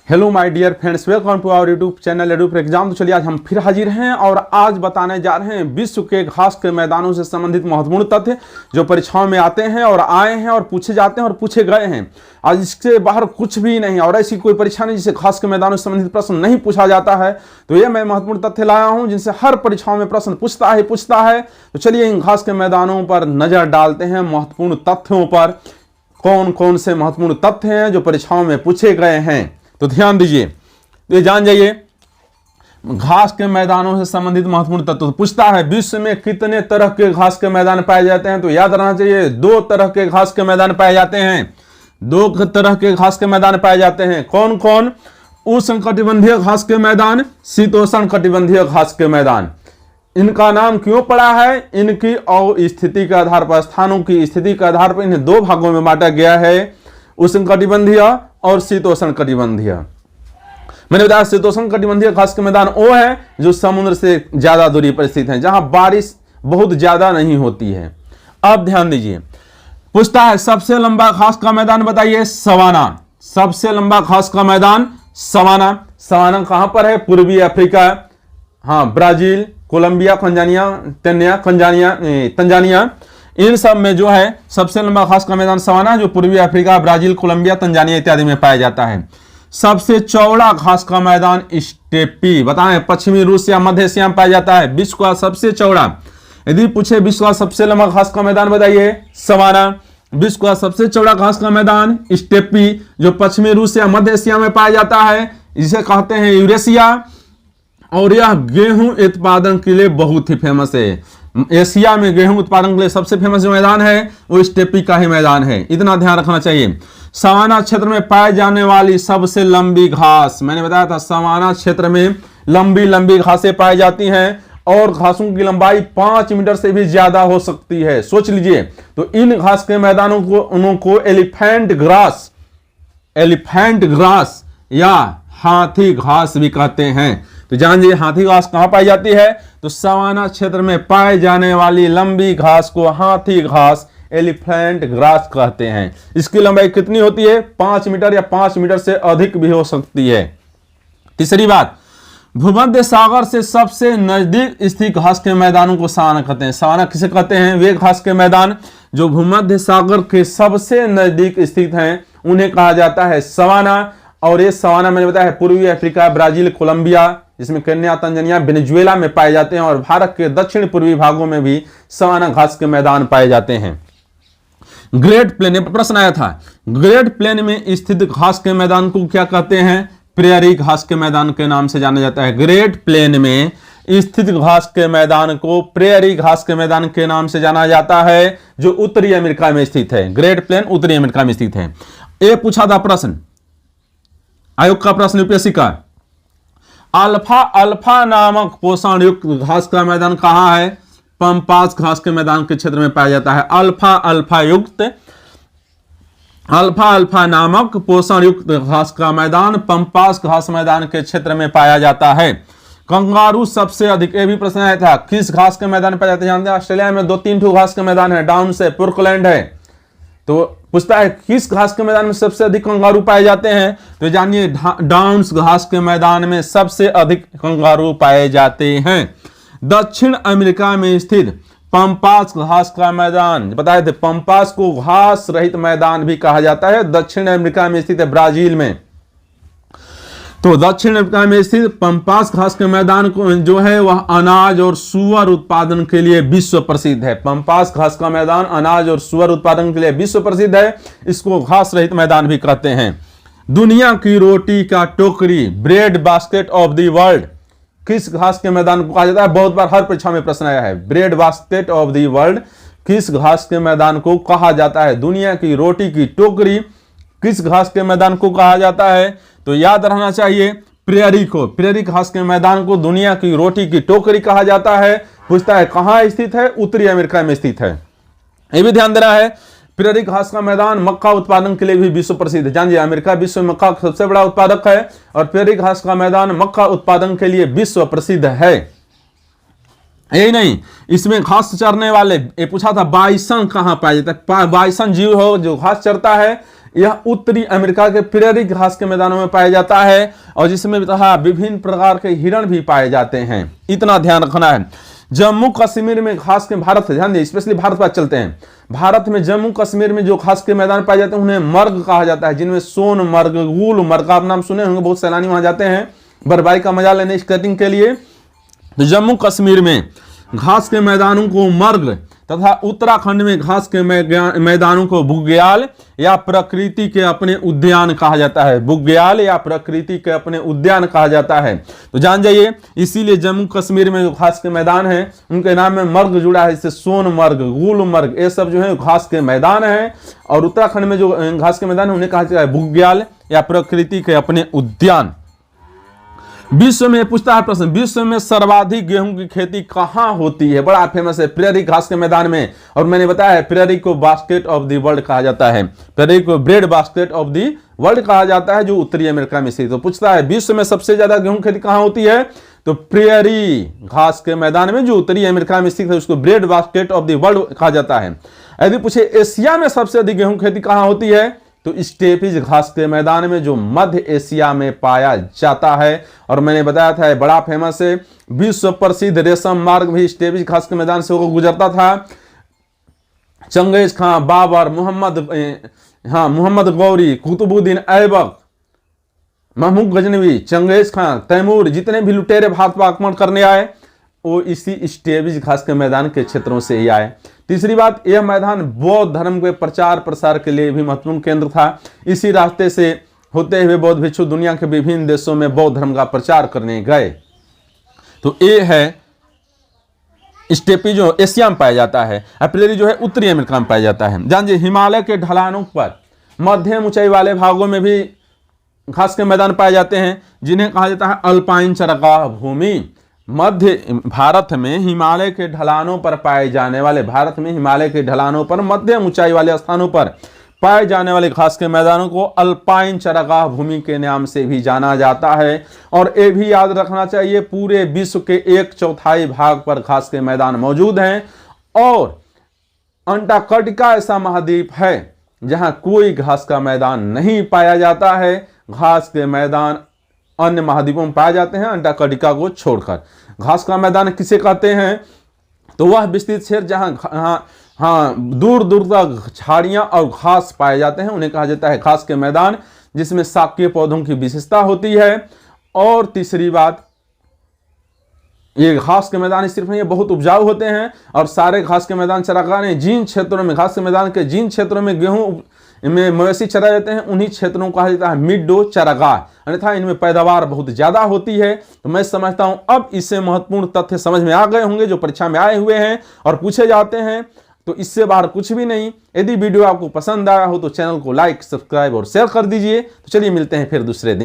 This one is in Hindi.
Hello my dear friends, welcome to our YouTube channel edu for exam. तो चलिए आज हम फिर हाजिर हैं और आज बताने जा रहे हैं विश्व के घास के मैदानों से संबंधित महत्वपूर्ण तथ्य जो परीक्षाओं में आते हैं और आए हैं और पूछे जाते हैं और पूछे गए हैं। आज इससे बाहर कुछ भी नहीं और ऐसी कोई परीक्षा नहीं जिससे घास के मैदानों से संबंधित प्रश्न नहीं पूछा जाता है। तो ये मैं महत्वपूर्ण तथ्य लाया हूँ जिनसे हर परीक्षाओं में प्रश्न पूछता है। तो चलिए इन घास के मैदानों पर नजर डालते हैं, महत्वपूर्ण तथ्यों पर। कौन कौन से महत्वपूर्ण तथ्य हैं जो परीक्षाओं में पूछे गए हैं, तो ध्यान दीजिए, ये जान जाइए। घास के मैदानों से संबंधित महत्वपूर्ण तत्व तो पूछता है विश्व में कितने तरह के घास के मैदान पाए जाते हैं। तो याद रखना चाहिए 2 तरह के घास के मैदान पाए जाते हैं। 2 तरह के घास के मैदान पाए जाते हैं। कौन कौन? उष्णकटिबंधीय घास के मैदान, शीतोष्ण कटिबंधीय घास के मैदान। इनका नाम क्यों पड़ा है? इनकी और स्थिति के आधार पर, स्थानों की स्थिति के आधार पर इन्हें 2 भागों में बांटा गया है, उष्णकटिबंधीय और शीतोष्ण कटिबंधीय। मैंने बताया शीतोष्ण कटिबंधीय घास के मैदान वो है जो समुद्र से ज्यादा दूरी पर स्थित है, जहां बारिश बहुत ज्यादा नहीं होती है। अब ध्यान दीजिए, पूछता है सबसे लंबा घास का मैदान बताइए। सवाना। सबसे लंबा घास का मैदान सवाना। सवाना कहां पर है? पूर्वी अफ्रीका, हाँ, ब्राजील, कोलंबिया, तंजानिया, इन सब में जो है सबसे लंबा घास का मैदान सवाना जो पूर्वी अफ्रीका, ब्राजील, कोलंबिया, तंजानिया इत्यादि में पाया जाता है। सबसे चौड़ा घास का मैदान स्टेपी, बताएं पश्चिमी रूस या मध्य एशिया में पाया जाता है। विश्व का सबसे चौड़ा, यदि पूछे विश्व का सबसे लंबा घास का मैदान बताइए, सवाना। विश्व का सबसे चौड़ा घास का मैदान स्टेपी जो पश्चिमी रूस या मध्य एशिया में पाया जाता है, जिसे कहते हैं यूरेशिया। और यह गेहूं उत्पादन के लिए बहुत ही फेमस है। एशिया में गेहूं उत्पादन के लिए सबसे फेमस जो मैदान है वो स्टेपी का ही मैदान है, इतना ध्यान रखना चाहिए। सवाना क्षेत्र में पाए जाने वाली सबसे लंबी घास, मैंने बताया था सवाना क्षेत्र में लंबी लंबी घासें पाई जाती हैं और घासों की लंबाई 5 मीटर से भी ज्यादा हो सकती है। सोच लीजिए, तो इन घास के मैदानों को उनको एलिफेंट ग्रास या हाथी घास भी कहते हैं। तो जानिए हाथी घास कहां पाई जाती है? तो सवाना क्षेत्र में पाए जाने वाली लंबी घास को हाथी घास, एलिफेंट ग्रास कहते हैं। इसकी लंबाई कितनी होती है? 5 मीटर या 5 मीटर से अधिक भी हो सकती है। तीसरी बात, भूमध्य सागर से सबसे नजदीक स्थित घास के मैदानों को सवाना कहते हैं। सवाना किसे कहते हैं? वे घास के मैदान जो भूमध्य सागर के सबसे नजदीक स्थित हैं उन्हें कहा जाता है सवाना। और ये सवाना मैंने बताया है पूर्वी अफ्रीका, ब्राजील, कोलंबिया, जिसमें केन्या, तंजानिया, वेनेजुएला में पाए जाते हैं और भारत के दक्षिण पूर्वी भागों में भी सवाना घास के मैदान पाए जाते हैं। ग्रेट प्लेन, प्रश्न आया था, ग्रेट प्लेन में स्थित घास के मैदान को क्या कहते हैं? प्रेयरी घास के मैदान के नाम से जाना जाता है। ग्रेट प्लेन में स्थित घास के मैदान को प्रेयरी घास के मैदान के नाम से जाना जाता है, जो उत्तरी अमेरिका में स्थित है। ग्रेट प्लेन उत्तरी अमेरिका में स्थित है। ये पूछा था प्रश्न, आयोग का प्रश्न, यूपीएससी का। अल्फा नामक पोषण युक्त घास का मैदान कहां है? पंपास घास के मैदान के क्षेत्र में पाया जाता है। अल्फा नामक पोषण युक्त घास का मैदान पंपास घास मैदान के क्षेत्र में पाया जाता है। कंगारू सबसे अधिक, ये भी प्रश्न आया था, किस घास के मैदान पाया जाते हैं? जानते हैं ऑस्ट्रेलिया में 2-3 घास के मैदान है, डाउन्स है, पुर्कलैंड है। तो पूछता है किस घास के मैदान में सबसे अधिक कंगारू पाए जाते हैं? तो जानिए डाउन्स घास के मैदान में सबसे अधिक कंगारू पाए जाते हैं। दक्षिण अमेरिका में स्थित पंपास घास का मैदान, बताए थे पंपास को घास रहित मैदान भी कहा जाता है, दक्षिण अमेरिका में स्थित है, ब्राजील में। तो दक्षिण अफ्रीका में स्थित पंपास घास के मैदान को जो है वह अनाज और सुअर उत्पादन के लिए विश्व प्रसिद्ध है। पंपास घास का मैदान अनाज और सुअर उत्पादन के लिए विश्व प्रसिद्ध है। इसको घास रहित मैदान भी कहते हैं। दुनिया की रोटी का टोकरी, bread basket of the world, किस घास के मैदान को कहा जाता है? बहुत बार हर परीक्षा में प्रश्न आया है। Bread basket of the world किस घास के मैदान को कहा जाता है? दुनिया की रोटी की टोकरी किस घास के मैदान को कहा जाता है? तो याद रहना चाहिए प्रेयरी को, प्रेयरी घास के मैदान को दुनिया की रोटी की टोकरी कहा जाता है। पूछता है कहां स्थित है? उत्तरी अमेरिका में स्थित है। यह भी ध्यान देना है, प्रेयरी घास का मैदान मक्का उत्पादन के लिए भी विश्व प्रसिद्ध है। जानिए अमेरिका विश्व में मक्का का सबसे बड़ा उत्पादक है और प्रेयरी घास का मैदान मक्का उत्पादन के लिए विश्व प्रसिद्ध है। यही नहीं, इसमें घास चरने वाले, ये पूछा था बाइसन कहां पाया जाता है? बाइसन जीव हो जो घास चरता है, यह उत्तरी अमेरिका के प्रेरी घास के मैदानों में पाया जाता है और जिसमें तथा विभिन्न प्रकार के हिरण भी पाए जाते हैं। इतना ध्यान रखना है। जम्मू कश्मीर में घास के, भारत से ध्यान दिए, स्पेशली भारत पर चलते हैं। भारत में जम्मू कश्मीर में जो घास के मैदान पाए जाते हैं उन्हें मर्ग कहा जाता है, जिनमें सोनमर्ग, गुलमर्ग, आप नाम सुने होंगे, बहुत सैलानी वहां जाते हैं बर्फबारी का मजा लेने, स्केटिंग के लिए। तो जम्मू कश्मीर में घास के मैदानों को मर्ग तथा उत्तराखंड में घास के मैदानों को बुग्याल या प्रकृति के अपने उद्यान कहा जाता है। बुग्याल या प्रकृति के अपने उद्यान कहा जाता है। तो जान जाइए, इसीलिए जम्मू कश्मीर में जो घास के मैदान हैं उनके नाम में मर्ग जुड़ा है, जैसे सोनमर्ग, गुलमर्ग, ये सब जो है घास के मैदान हैं। और उत्तराखंड में जो घास के मैदान है उन्हें कहा जाता है बुग्याल या प्रकृति के अपने उद्यान। विश्व में पूछता है प्रश्न, विश्व में सर्वाधिक गेहूं की खेती कहां होती है? बड़ा फेमस है, प्रेरी घास के मैदान में। और मैंने बताया है प्रेरी को बास्केट ऑफ द वर्ल्ड कहा जाता है, प्रेरी को bread basket of the world कहा जाता है, जो उत्तरी अमेरिका में स्थित। तो पूछता है विश्व में सबसे ज्यादा गेहूं की खेती कहां होती है? तो प्रेरी घास के मैदान में जो उत्तरी अमेरिका में स्थित है उसको bread basket of the world कहा जाता है। यदि पूछे एशिया में सबसे अधिक गेहूं खेती कहां होती है, तो स्टेपीज घास के मैदान में जो मध्य एशिया में पाया जाता है। और मैंने बताया था बड़ा फेमस है, विश्व प्रसिद्ध रेशम मार्ग भी स्टेपीज घास के मैदान से होकर गुजरता था। चंगेज खां, बाबर, मोहम्मद गौरी, कुतुबुद्दीन ऐबक, महमूद गजनवी, चंगेज खां, तैमूर, जितने भी लुटेरे भारत पर आक्रमण करने आए वो इसी स्टेपीज घास के मैदान के क्षेत्रों से ही आए। तीसरी बात, यह मैदान बौद्ध धर्म के प्रचार प्रसार के लिए भी महत्वपूर्ण केंद्र था। इसी रास्ते से होते हुए बौद्ध भिक्षु दुनिया के विभिन्न देशों में बौद्ध धर्म का प्रचार करने गए। तो ये है स्टेपी जो एशिया में पाया जाता है, प्रेरी जो है उत्तरी अमेरिका में पाया जाता है। जानिए, हिमालय के ढलानों पर मध्यम ऊंचाई वाले भागों में भी घास के मैदान पाए जाते हैं, जिन्हें कहा जाता है अल्पाइन चरागाह भूमि। मध्य भारत में हिमालय के ढलानों पर पाए जाने वाले, भारत में हिमालय के ढलानों पर मध्यम ऊंचाई वाले स्थानों पर पाए जाने वाले घास के मैदानों को अल्पाइन चरागाह भूमि के नाम से भी जाना जाता है। और ये भी याद रखना चाहिए, पूरे विश्व के 1/4 भाग पर घास के मैदान मौजूद हैं। और अंटार्कटिका ऐसा महाद्वीप है जहां कोई घास का मैदान नहीं पाया जाता है। घास के मैदान अन्य महाद्वीपों में पाए जाते हैं, अंटार्कटिका को छोड़कर। घास का मैदान किसे कहते हैं? तो वह विस्तृत क्षेत्र जहां दूर दूर तक झाड़ियां और घास पाए जाते हैं उन्हें कहा जाता है घास के मैदान, जिसमें शाकीय पौधों की विशेषता होती है। और तीसरी बात, ये घास के मैदान सिर्फ नहीं, बहुत उपजाऊ होते हैं। और सारे घास के मैदान चरागाह ने जिन क्षेत्रों में, घास के मैदान के जिन क्षेत्रों में गेहूं में मवेशी चराए जाते हैं उन्हीं क्षेत्रों को कहा जाता है मिड-डे चरागाह, अन्यथा इनमें पैदावार बहुत ज्यादा होती है। तो मैं समझता हूं अब इससे महत्वपूर्ण तथ्य समझ में आ गए होंगे जो परीक्षा में आए हुए हैं और पूछे जाते हैं। तो इससे बाहर कुछ भी नहीं। यदि वीडियो आपको पसंद आया हो तो चैनल को लाइक, सब्सक्राइब और शेयर कर दीजिए। तो चलिए मिलते हैं फिर दूसरे दिन।